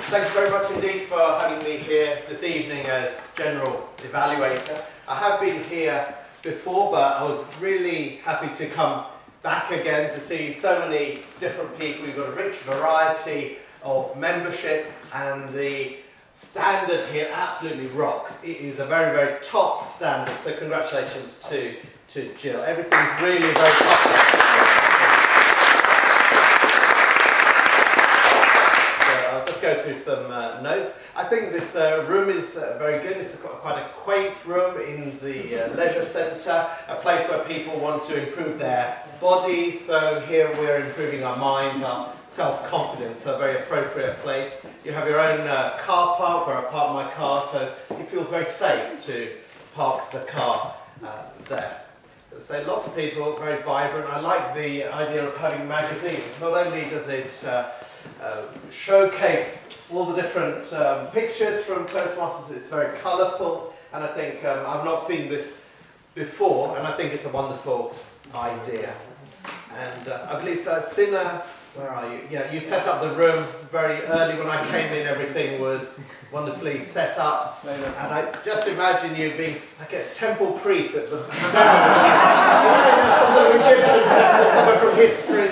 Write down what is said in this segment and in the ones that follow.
Thank you very much indeed for having me here this evening as General Evaluator. I have been here before, but I was really happy to come back again to see so many different people. We've got a rich variety of membership, and the standard here absolutely rocks. It is a very, very top standard, so congratulations to Jill. Everything's really very popular. Go through some notes. I think this room is very good. It's quite a quaint room in the leisure centre, a place where people want to improve their bodies. So here we're improving our minds, our self-confidence, a very appropriate place. You have your own car park, where I park my car, so it feels very safe to park the car there. So lots of people, very vibrant. I like the idea of having magazines. Not only does it showcase all the different pictures from Toastmasters, it's very colourful, and I think I've not seen this before, and I think it's a wonderful idea. And I believe Sinna, where are you? Yeah, you set up the room very early. When I came in, everything was wonderfully set up, and I just imagine you being like a temple priest with the somewhere from history,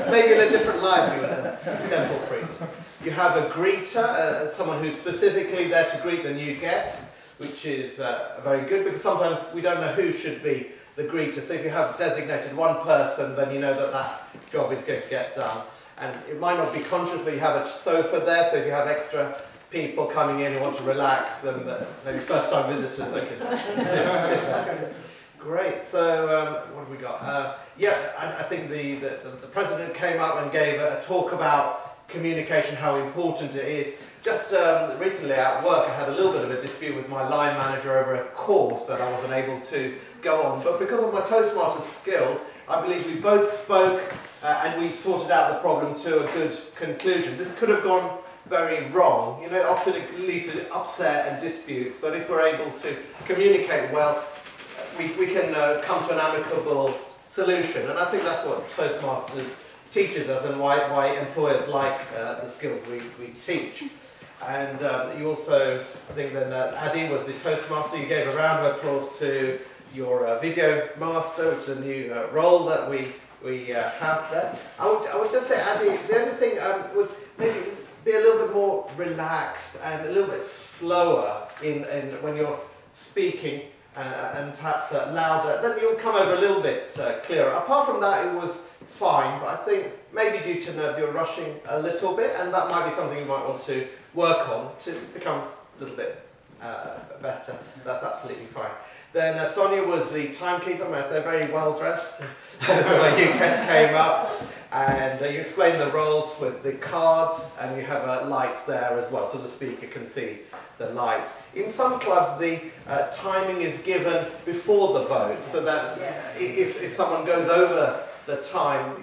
maybe in a different life you were a temple priest. You have a greeter, someone who's specifically there to greet the new guests, which is very good, because sometimes we don't know who should be the greeter. So if you have designated one person, then you know that that job is going to get done. And it might not be conscious, but you have a sofa there, so if you have extra people coming in who want to relax, then maybe first-time visitors, they can sit there. Great. So what have we got? I think the president came up and gave a talk about communication, how important it is. Just recently at work, I had a little bit of a dispute with my line manager over a course that I wasn't able to go on. But because of my Toastmasters skills, I believe we both spoke and we sorted out the problem to a good conclusion. This could have gone very wrong. You know, often it leads to upset and disputes, but if we're able to communicate well, we can come to an amicable solution. And I think that's what Toastmasters teaches us, and why employers like the skills we teach. And you also, I think then Adi was the Toastmaster. You gave a round of applause to your video master, which is a new role that we have there. I would just say, Adi, the only thing would maybe be a little bit more relaxed and a little bit slower in when you're speaking, and perhaps louder. Then you'll come over a little bit clearer. Apart from that, it was fine, but I think maybe due to nerves you're rushing a little bit, and that might be something you might want to work on to become a little bit better. That's absolutely fine. Then Sonia was the timekeeper, may I say, very well dressed. You came up and you explained the roles with the cards, and you have lights there as well, so the speaker can see the lights. In some clubs, the timing is given before the vote, so that if someone goes over the time,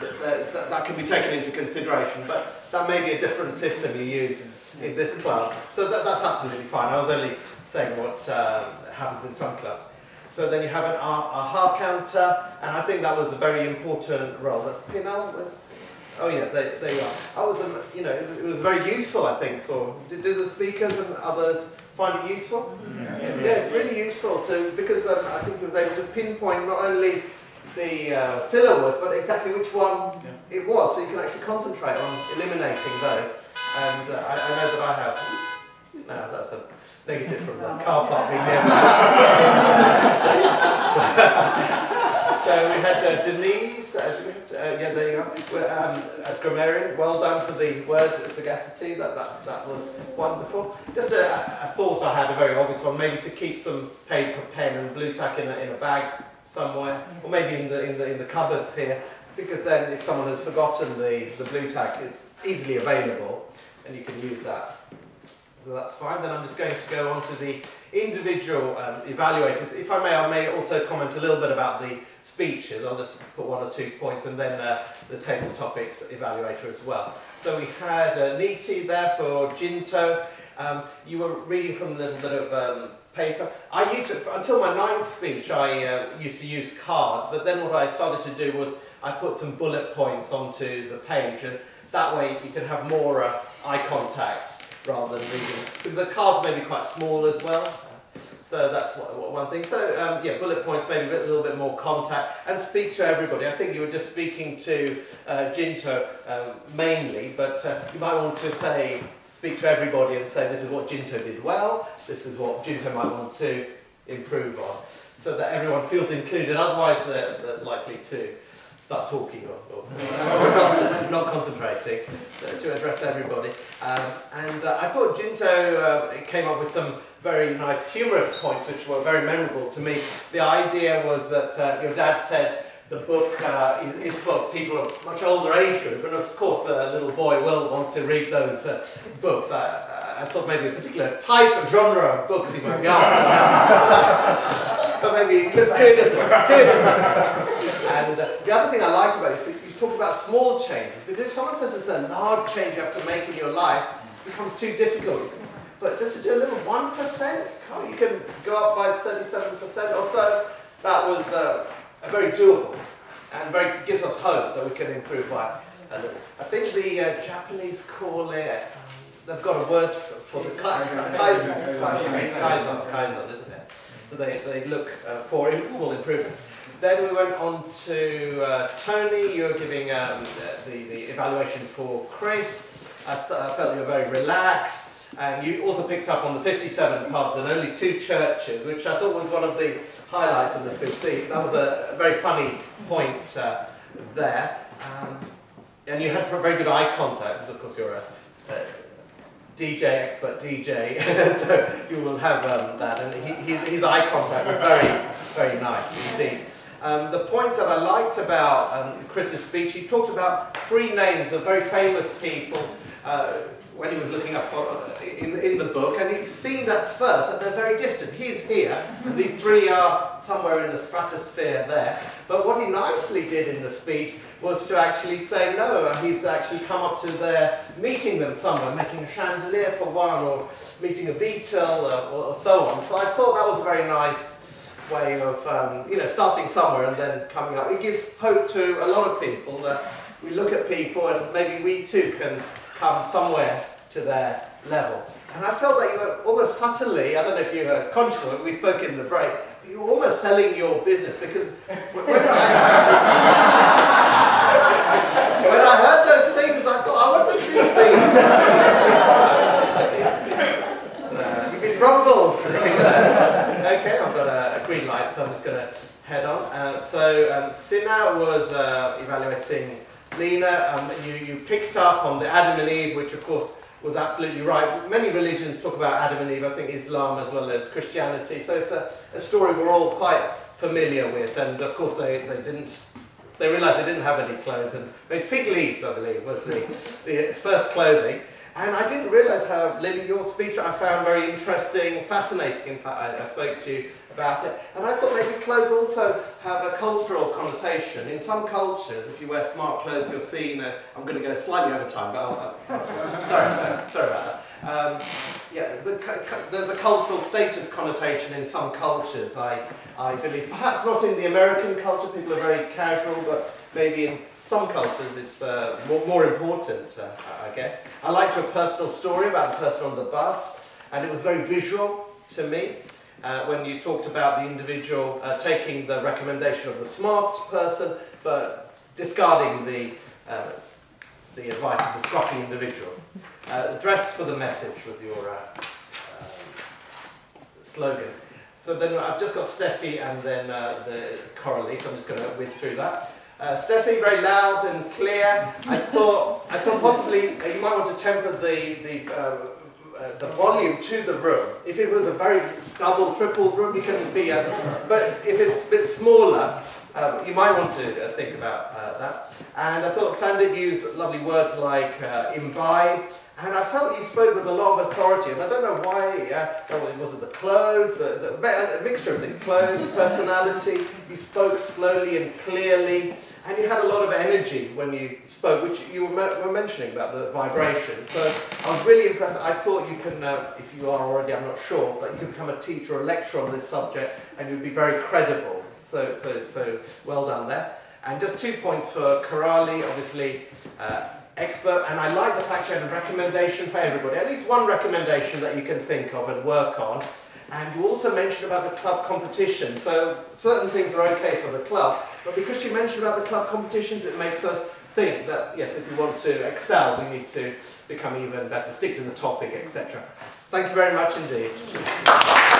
that can be taken into consideration, but that may be a different system you use in this club. So that's absolutely fine. I was only saying what happens in some clubs. So then you have an aha counter, and I think that was a very important role. That's Pinal. Oh yeah, there you are. It was very useful, I think, do the speakers and others find it useful? Yeah, it's really useful because I think he was able to pinpoint not only the filler words, but exactly which one it was, so you can actually concentrate on eliminating those. And I know that I have. No, that's a negative from the car park being there. So we had Denise. Yeah, there you go. As grammarian, well done for the word sagacity. That was wonderful. Just a thought I had, a very obvious one, maybe to keep some paper, pen, and blue tack in a bag somewhere, or maybe in the cupboards here, because then if someone has forgotten the blue tack, it's easily available and you can use that. So that's fine. Then I'm just going to go on to the individual evaluators. If I may also comment a little bit about the speeches. I'll just put one or 2 points, and then the table topics evaluator as well. So we had Niti there for Jinto. You were reading from a little bit of paper. I used to, until my 9th speech, I used to use cards, but then what I started to do was I put some bullet points onto the page, and that way you can have more eye contact rather than reading. Because the cards may be quite small as well. So that's one thing. So yeah, bullet points, maybe a little bit more contact, and speak to everybody. I think you were just speaking to Jinto mainly, but you might want to speak to everybody and say this is what Jinto did well, this is what Jinto might want to improve on, so that everyone feels included. Otherwise, they're likely to start talking or not concentrating, to address everybody. And I thought Jinto came up with some very nice humorous points which were very memorable to me. The idea was that your dad said the book is for people of much older age group, and of course the little boy will want to read those books. I thought maybe a particular type of genre of books he might be after. But maybe it looks too innocent. And the other thing I liked about it is you talk about small changes, because if someone says it's a large change you have to make in your life, it becomes too difficult. But just to do a little 1%, you can go up by 37% or so. That was very doable, and gives us hope that we can improve by a little. I think the Japanese call it, they've got a word for the kaizen, isn't it? So they look for small improvements. Then we went on to Tony. You were giving the evaluation for Chris. I felt you were very relaxed. And you also picked up on the 57 pubs and only 2 churches, which I thought was one of the highlights of the speech. That was a very funny point there. And you had very good eye contact, because of course you're a DJ, expert DJ, so you will have that. And his eye contact was very, very nice indeed. The point that I liked about Chris's speech, he talked about 3 names of very famous people when he was looking up in the book, and it seemed at first that they're very distant. He's here, and these 3 are somewhere in the stratosphere there. But what he nicely did in the speech was to actually say, no, he's actually come up to there, meeting them somewhere, making a chandelier for one, or meeting a beetle, or so on. So I thought that was a very nice way of starting somewhere and then coming up. It gives hope to a lot of people that we look at people and maybe we too can come somewhere to their level. And I felt that you were almost subtly, I don't know if you were conscious of it, we spoke in the break, but you were almost selling your business, because when I heard those things, I thought, I want to see things. You've been rumbled. Okay, I've got a green light, so I'm just going to head on. Sina was evaluating Lena. You picked up on the Adam and Eve, which of course was absolutely right. Many religions talk about Adam and Eve, I think Islam as well as Christianity, so it's a story we're all quite familiar with, and of course they realised they didn't have any clothes, and made fig leaves, I believe, was the first clothing. And I didn't realise how, Lily, your speech I found very interesting, fascinating. In fact, I spoke to you about it. And I thought maybe clothes also have a cultural connotation. In some cultures, if you wear smart clothes, you're seen as, I'm going to go slightly over time, but sorry about that. There's a cultural status connotation in some cultures, I believe. Perhaps not in the American culture, people are very casual, but maybe in some cultures it's more important, I guess. I liked your personal story about the person on the bus, and it was very visual to me when you talked about the individual taking the recommendation of the smart person, but discarding the advice of the scruffy individual. Dress for the message was your slogan. So then I've just got Steffi and then the Coralie, so I'm just going to whiz through that. Steffi, very loud and clear. I thought possibly you might want to temper the volume to the room. If it was a very double, triple room, you can be as. But if it's a bit smaller, you might want to think about that. And I thought Sandeep used lovely words like imbibe. And I felt you spoke with a lot of authority, and I don't know why, was it the clothes, a mixture of things, clothes, personality, you spoke slowly and clearly, and you had a lot of energy when you spoke, which you were mentioning about the vibration. So I was really impressed. I thought you can, if you are already, I'm not sure, but you could become a teacher or a lecturer on this subject, and you'd be very credible. So well done there. And just 2 points for Coralie, obviously, expert, and I like the fact you had a recommendation for everybody, at least one recommendation that you can think of and work on. And you also mentioned about the club competition. So certain things are okay for the club, but because you mentioned about the club competitions, it makes us think that, yes, if we want to excel, we need to become even better, stick to the topic, etc. Thank you very much indeed.